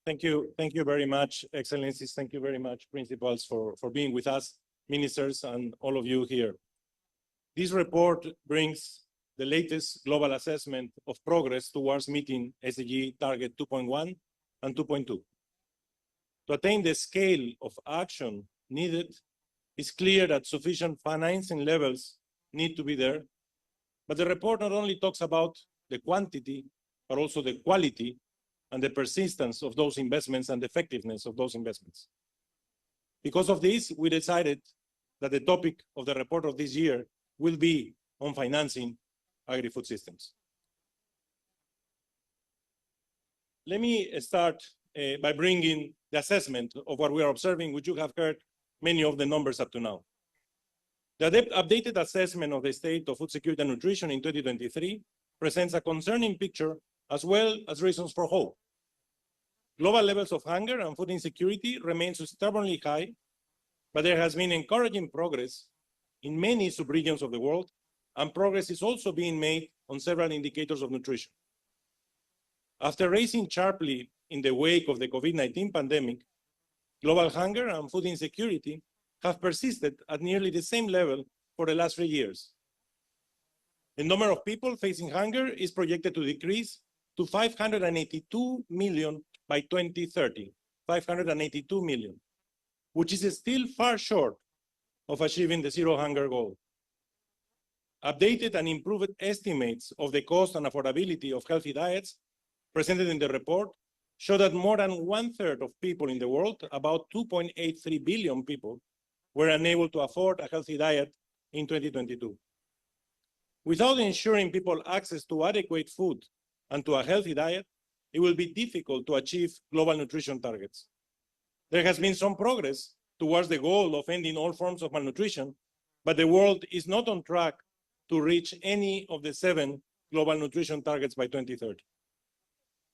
Thank you very much, Excellencies. Thank you very much, principals, for being with us, ministers, and all of you here. This report brings the latest global assessment of progress towards meeting SDG target 2.1 and 2.2. To attain the scale of action needed, it's clear that sufficient financing levels need to be there. But the report not only talks about the quantity, but also the quality and the persistence of those investments and the effectiveness of those investments. Because of this, we decided that the topic of the report of this year will be on financing agri-food systems. Let me start by bringing the assessment of what we are observing, which you have heard many of the numbers up to now. The updated assessment of the state of food security and nutrition in 2023 presents a concerning picture as well as reasons for hope. Global levels of hunger and food insecurity remain stubbornly high, but there has been encouraging progress in many subregions of the world, and progress is also being made on several indicators of nutrition. After rising sharply in the wake of the COVID-19 pandemic, global hunger and food insecurity have persisted at nearly the same level for the last 3 years. The number of people facing hunger is projected to decrease to 582 million by 2030, 582 million, which is still far short of achieving the zero hunger goal. Updated and improved estimates of the cost and affordability of healthy diets presented in the report show that more than 1/3 of people in the world, about 2.83 billion people, were unable to afford a healthy diet in 2022. Without ensuring people access to adequate food and to a healthy diet, it will be difficult to achieve global nutrition targets. There has been some progress towards the goal of ending all forms of malnutrition, but the world is not on track to reach any of the 7 global nutrition targets by 2030.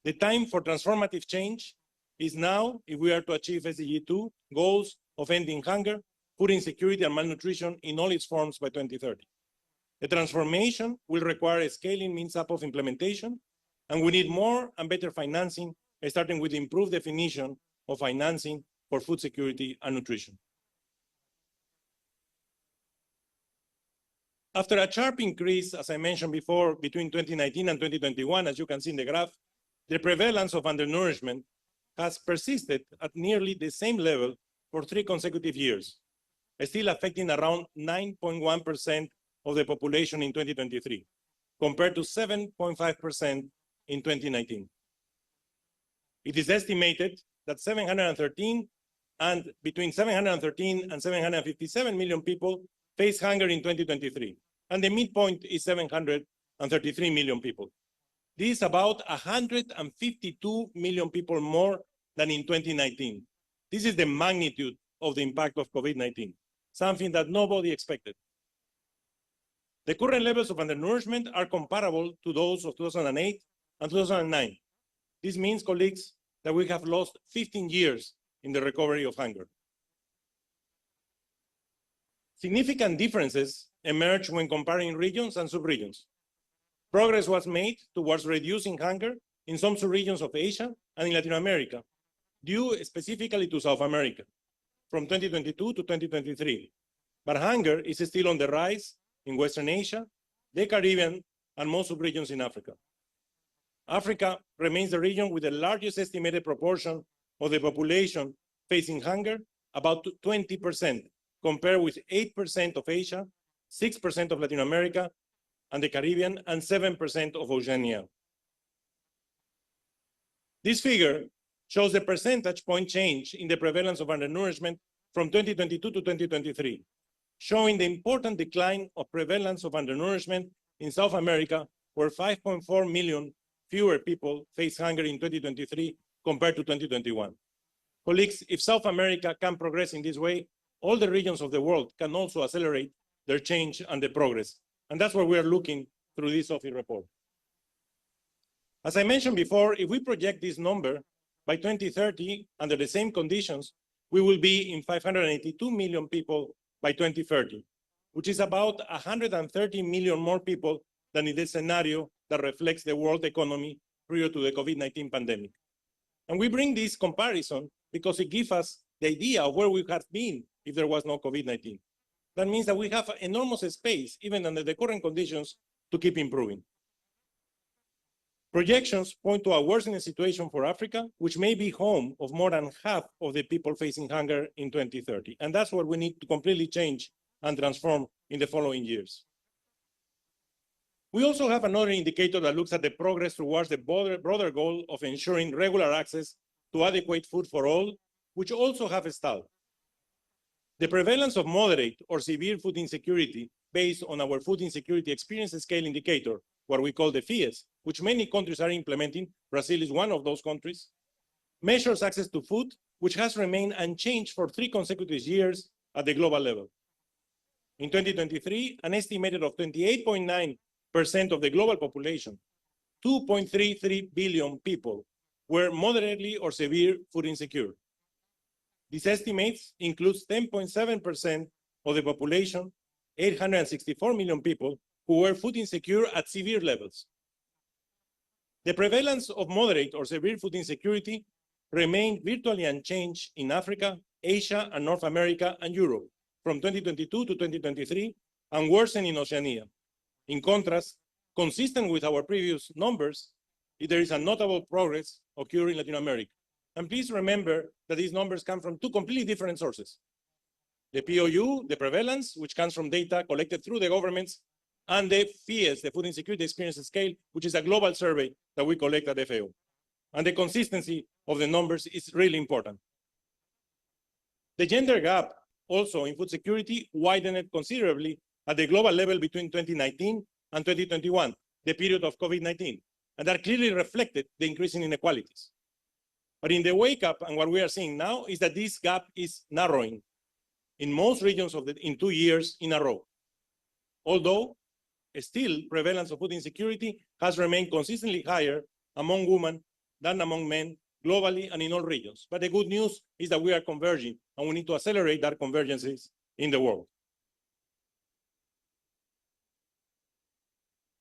The time for transformative change is now if we are to achieve SDG 2 goals of ending hunger, food insecurity, and malnutrition in all its forms by 2030. The transformation will require a scaling means up of implementation, and we need more and better financing, starting with improved definition of financing for food security and nutrition. After a sharp increase, as I mentioned before, between 2019 and 2021, as you can see in the graph, the prevalence of undernourishment has persisted at nearly the same level for 3 consecutive years, still affecting around 9.1% of the population in 2023, compared to 7.5% in 2019. It is estimated that between 713 and 757 million people face hunger in 2023, and the midpoint is 733 million people. This is about 152 million people more than in 2019. This is the magnitude of the impact of COVID-19, something that nobody expected. The current levels of undernourishment are comparable to those of 2008 and 2009. This means, colleagues, that we have lost 15 years in the recovery of hunger. Significant differences emerge when comparing regions and subregions. Progress was made towards reducing hunger in some subregions of Asia and in Latin America, due specifically to South America, from 2022 to 2023. But hunger is still on the rise in Western Asia, the Caribbean, and most subregions in Africa. Africa remains the region with the largest estimated proportion of the population facing hunger, about 20%, compared with 8% of Asia, 6% of Latin America and the Caribbean, and 7% of Oceania. This figure shows the percentage point change in the prevalence of undernourishment from 2022 to 2023, showing the important decline of prevalence of undernourishment in South America, where 5.4 million fewer people face hunger in 2023 compared to 2021. Colleagues, if South America can progress in this way, all the regions of the world can also accelerate their change and the progress. And that's what we are looking through this SOFI report. As I mentioned before, if we project this number, by 2030, under the same conditions, we will be in 582 million people by 2030, which is about 130 million more people than in the scenario that reflects the world economy prior to the COVID-19 pandemic. And we bring this comparison because it gives us the idea of where we have been if there was no COVID-19. That means that we have enormous space, even under the current conditions, to keep improving. Projections point to a worsening situation for Africa, which may be home of more than half of the people facing hunger in 2030. And that's what we need to completely change and transform in the following years. We also have another indicator that looks at the progress towards the broader goal of ensuring regular access to adequate food for all, which also have stalled. The prevalence of moderate or severe food insecurity based on our food insecurity experience scale indicator, what we call the FIES, which many countries are implementing, Brazil is one of those countries, measures access to food, which has remained unchanged for 3 consecutive years at the global level. In 2023, an estimated of 28.9% of the global population, 2.33 billion people, were moderately or severe food insecure. These estimates includes 10.7% of the population, 864 million people, who were food insecure at severe levels. The prevalence of moderate or severe food insecurity remained virtually unchanged in Africa, Asia, and North America and Europe from 2022 to 2023, and worsened in Oceania. In contrast, consistent with our previous numbers, there is a notable progress occurring in Latin America. And please remember that these numbers come from 2 completely different sources. The POU, the prevalence, which comes from data collected through the governments, and the FIES, the Food Insecurity Experience Scale, which is a global survey that we collect at FAO. And the consistency of the numbers is really important. The gender gap also in food security widened considerably at the global level between 2019 and 2021, the period of COVID-19, and that clearly reflected the increasing inequalities. But in the wake up, and what we are seeing now is that this gap is narrowing in most regions in 2 years in a row. Although still prevalence of food insecurity has remained consistently higher among women than among men globally and in all regions. But the good news is that we are converging, and we need to accelerate that convergences in the world.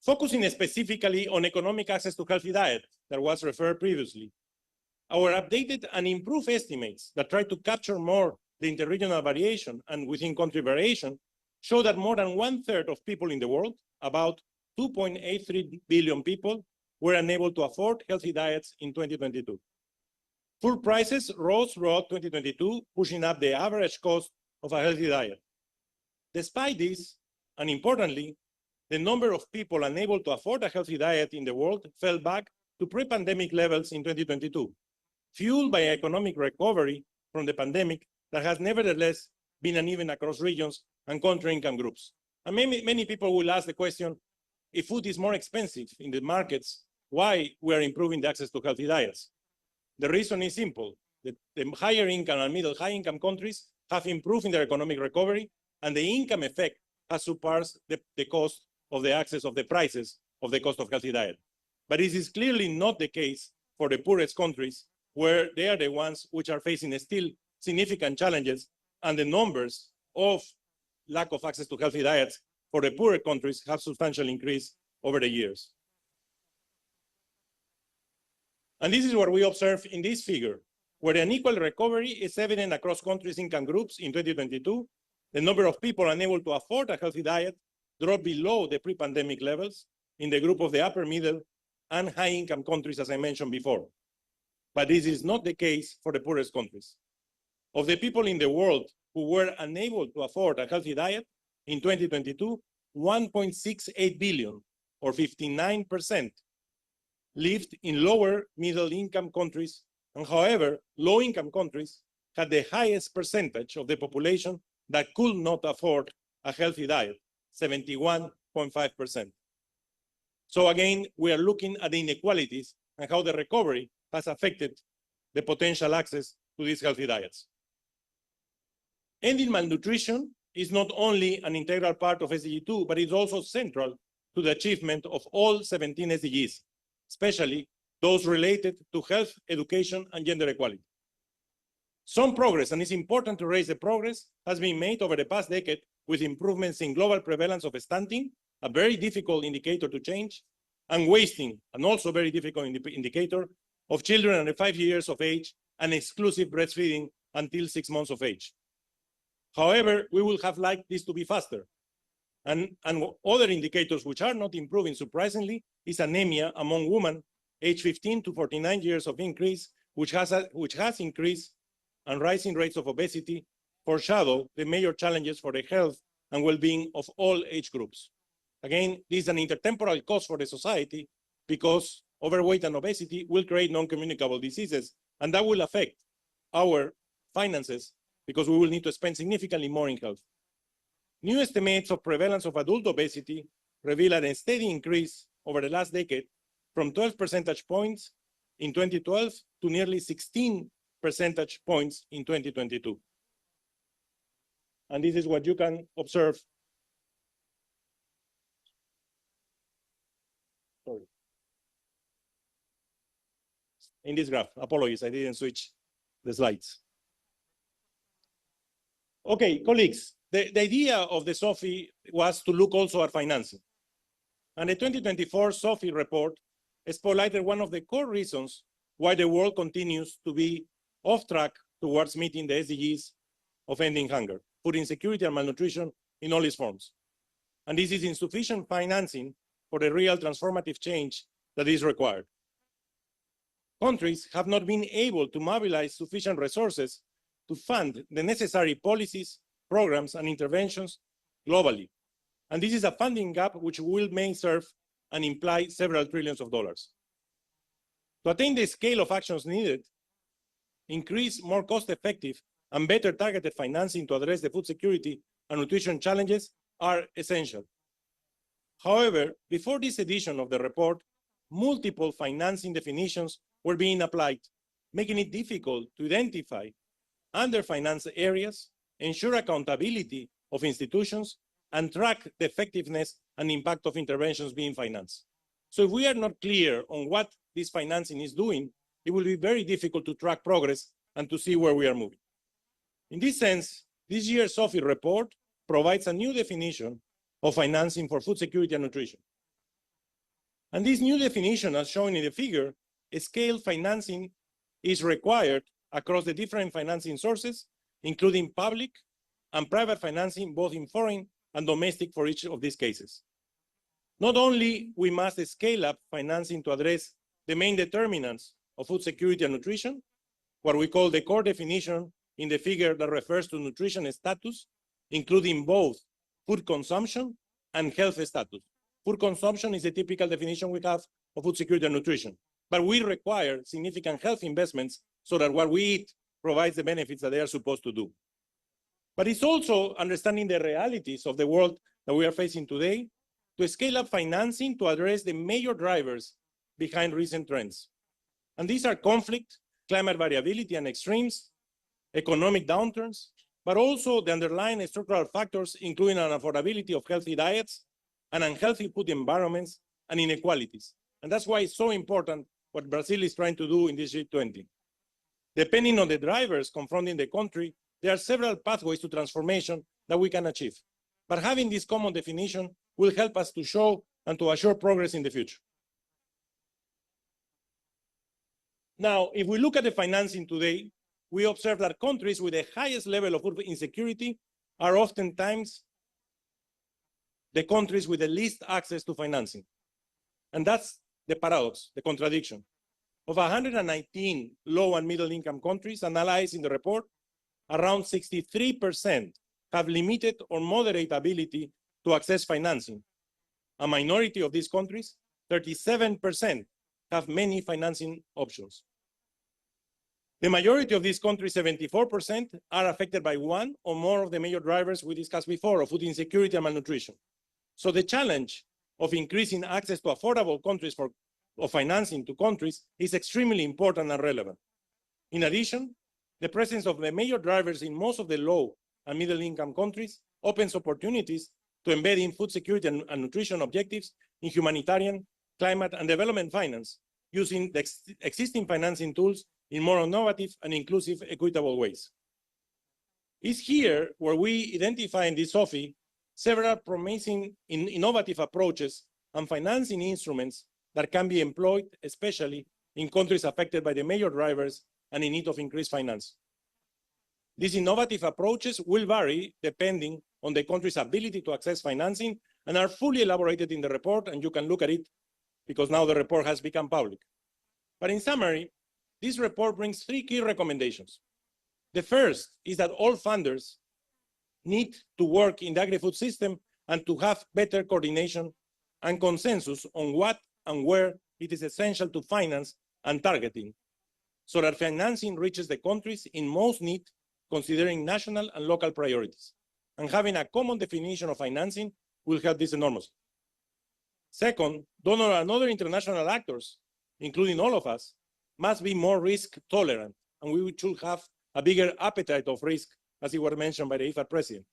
Focusing specifically on economic access to healthy diet that was referred previously, our updated and improved estimates that try to capture more the interregional variation and within country variation show that more than 1/3 of people in the world, about 2.83 billion people, were unable to afford healthy diets in 2022. Food prices rose throughout 2022, pushing up the average cost of a healthy diet. Despite this, and importantly, the number of people unable to afford a healthy diet in the world fell back to pre-pandemic levels in 2022, fueled by economic recovery from the pandemic that has nevertheless been uneven across regions and country income groups. And many people will ask the question, if food is more expensive in the markets, why we are improving the access to healthy diets? The reason is simple. The higher income and high income countries have improved in their economic recovery, and the income effect has surpassed the cost of the access of the prices of the cost of healthy diet. But this is clearly not the case for the poorest countries, where they are the ones which are facing still significant challenges, and the numbers of lack of access to healthy diets for the poorer countries have substantially increased over the years. And this is what we observe in this figure, where unequal recovery is evident across countries' income groups in 2022. The number of people unable to afford a healthy diet dropped below the pre-pandemic levels in the group of the upper middle and high-income countries, as I mentioned before. But this is not the case for the poorest countries. Of the people in the world who were unable to afford a healthy diet in 2022, 1.68 billion, or 59%, lived in lower middle income countries, and however, low income countries had the highest percentage of the population that could not afford a healthy diet, 71.5%. So again, we are looking at the inequalities and how the recovery has affected the potential access to these healthy diets. Ending malnutrition is not only an integral part of SDG 2, but it's also central to the achievement of all 17 SDGs, especially those related to health, education, and gender equality. Some progress, and it's important to raise the progress, has been made over the past decade with improvements in global prevalence of stunting, a very difficult indicator to change, and wasting, an also very difficult indicator, of children under 5 years of age and exclusive breastfeeding until 6 months of age. However, we would have liked this to be faster. And other indicators which are not improving, surprisingly, is anemia among women aged 15 to 49 years of increase, which has increased, and rising rates of obesity foreshadow the major challenges for the health and well-being of all age groups. Again, this is an intertemporal cost for the society because overweight and obesity will create non-communicable diseases, and that will affect our finances because we will need to spend significantly more in health. New estimates of prevalence of adult obesity reveal a steady increase over the last decade from 12 percentage points in 2012 to nearly 16 percentage points in 2022. And this is what you can observe. Sorry. In this graph. Apologies, I didn't switch the slides. Okay, colleagues, the idea of the SOFI was to look also at financing. And the 2024 SOFI report spotlighted one of the core reasons why the world continues to be off track towards meeting the SDGs of ending hunger, food insecurity and malnutrition in all its forms. And this is insufficient financing for the real transformative change that is required. Countries have not been able to mobilize sufficient resources to fund the necessary policies, programs, and interventions globally. And this is a funding gap which may serve and imply several trillions of dollars. To attain the scale of actions needed, increase more cost-effective and better targeted financing to address the food security and nutrition challenges are essential. However, before this edition of the report, multiple financing definitions were being applied, making it difficult to identify underfinanced areas, ensure accountability of institutions, and track the effectiveness and impact of interventions being financed. So if we are not clear on what this financing is doing, it will be very difficult to track progress and to see where we are moving. In this sense, this year's SOFI report provides a new definition of financing for food security and nutrition. And this new definition, as shown in the figure, scale financing is required across the different financing sources, including public and private financing, both in foreign and domestic for each of these cases. Not only we must scale up financing to address the main determinants of food security and nutrition, what we call the core definition in the figure that refers to nutrition status, including both food consumption and health status. Food consumption is a typical definition we have of food security and nutrition, but we require significant health investments so that what we eat provides the benefits that they are supposed to do. But it's also understanding the realities of the world that we are facing today to scale up financing to address the major drivers behind recent trends. And these are conflict, climate variability and extremes, economic downturns, but also the underlying structural factors, including unaffordability of healthy diets and unhealthy food environments and inequalities. And that's why it's so important what Brazil is trying to do in this G20. Depending on the drivers confronting the country, there are several pathways to transformation that we can achieve. But having this common definition will help us to show and to assure progress in the future. Now, if we look at the financing today, we observe that countries with the highest level of food insecurity are oftentimes the countries with the least access to financing. And that's the paradox, the contradiction. Of 119 low and middle income countries analyzed in the report, around 63% have limited or moderate ability to access financing. A minority of these countries, 37%, have many financing options. The majority of these countries, 74%, are affected by one or more of the major drivers we discussed before of food insecurity and malnutrition. So the challenge of increasing access to affordable countries of financing to countries is extremely important and relevant. In addition, the presence of the major drivers in most of the low and middle income countries opens opportunities to embed in food security and nutrition objectives in humanitarian, climate, and development finance, using the existing financing tools in more innovative and inclusive, equitable ways. It's here where we identify in this SOFI several promising innovative approaches and financing instruments that can be employed, especially in countries affected by the major drivers and in need of increased finance. These innovative approaches will vary depending on the country's ability to access financing and are fully elaborated in the report, and you can look at it because now the report has become public. But in summary, this report brings 3 key recommendations. The first is that all funders need to work in the agri-food system and to have better coordination and consensus on what and where it is essential to finance and targeting, so that financing reaches the countries in most need, considering national and local priorities. And having a common definition of financing will help this enormously. Second, donor and other international actors, including all of us, must be more risk tolerant, and we should have a bigger appetite of risk, as it was mentioned by the IFAD president.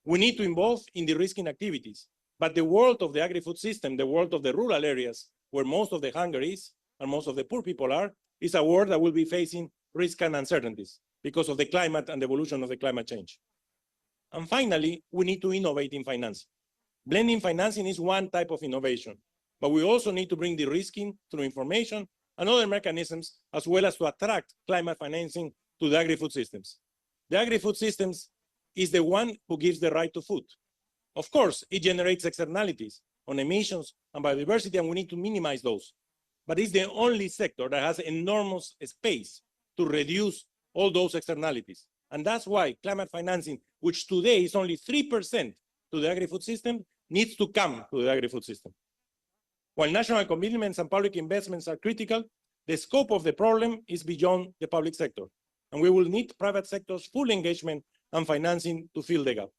We need to involve in the risking activities, but the world of the agri-food system, the world of the rural areas, where most of the hunger is and most of the poor people are, is a world that will be facing risk and uncertainties because of the climate and the evolution of the climate change. And finally, we need to innovate in financing. Blending financing is one type of innovation, but we also need to bring de-risking through information and other mechanisms, as well as to attract climate financing to the agri-food systems. The agri-food systems is the one who gives the right to food. Of course, it generates externalities on emissions and biodiversity, and we need to minimize those. But it's the only sector that has enormous space to reduce all those externalities. And that's why climate financing, which today is only 3% to the agri-food system, needs to come to the agri-food system. While national commitments and public investments are critical, the scope of the problem is beyond the public sector, and we will need private sector's full engagement and financing to fill the gap.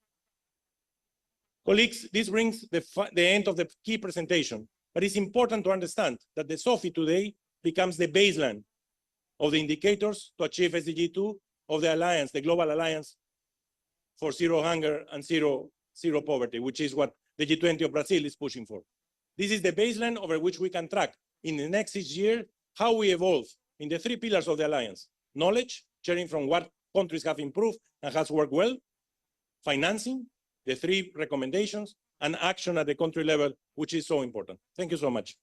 Colleagues, this brings the end of the key presentation, but it's important to understand that the SOFI today becomes the baseline of the indicators to achieve SDG 2 of the Alliance, the Global Alliance for Zero Hunger and Zero Poverty, which is what the G20 of Brazil is pushing for. This is the baseline over which we can track in the next 6 years how we evolve in the 3 pillars of the Alliance: knowledge, sharing from what countries have improved and has worked well; financing, the 3 recommendations; and action at the country level, which is so important. Thank you so much.